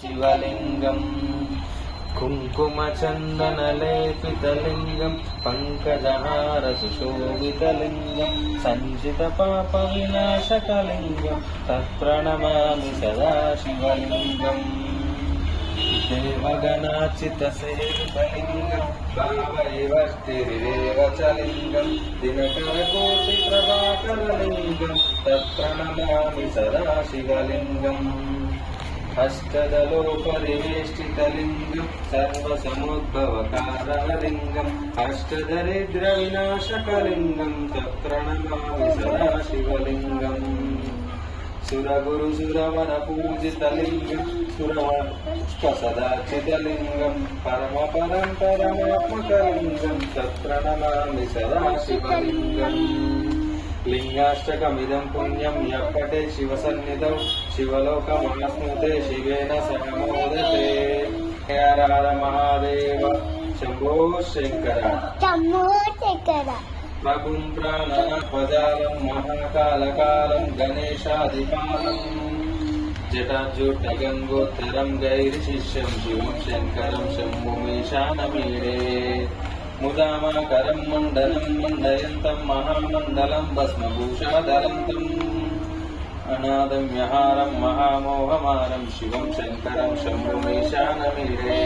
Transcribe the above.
శివలింగం కుంకుమచందనలేపితలింగం పంకజహార సుశోభితలింగం సంచితపాపవినాశకలింగం తత్ప్రణమామి సదా శివలింగం దేవగణాచితసేవితలింగం భావైవర్తిరిరేవ చ లింగం దినకరకోటిప్రభాకరలింగం తత్ప్రణమామి సదా శివలింగం అష్టదలోపరివేష్టితలింగం సర్వసముద్భవకారణలింగం అష్టదరిద్రవినాశకలింగం తత్ప్రణమామి సదా శివలింగం సురగురు సురవర పూజితలింగం సురవస్పసదాచితలింగం పరమ పరంపరమాత్మకలింగం తత్ప్రణమామి సదా శివలింగం లింగాష్టకమిదం పుణ్యం యప్పటే శివసన్నిధౌ శివలోకమాస్నుతే శివేన సహమోదతే హర మహాదేవ శంభో శంకర ప్రభుం ప్రాణపజాలం మహాకాలకాలం గణేశాదిపాలం జటాజూటగంగోత్తరం గైర్శిష్యం శివం శంకరం శంభుమీశానమీడే ముదామాకరం మండలం మండయంతం మహామండలం భస్మభూషాధరంతం అనాదం యహారం మహామోహమారం శివం శంకరం శంభుమీశానమీడే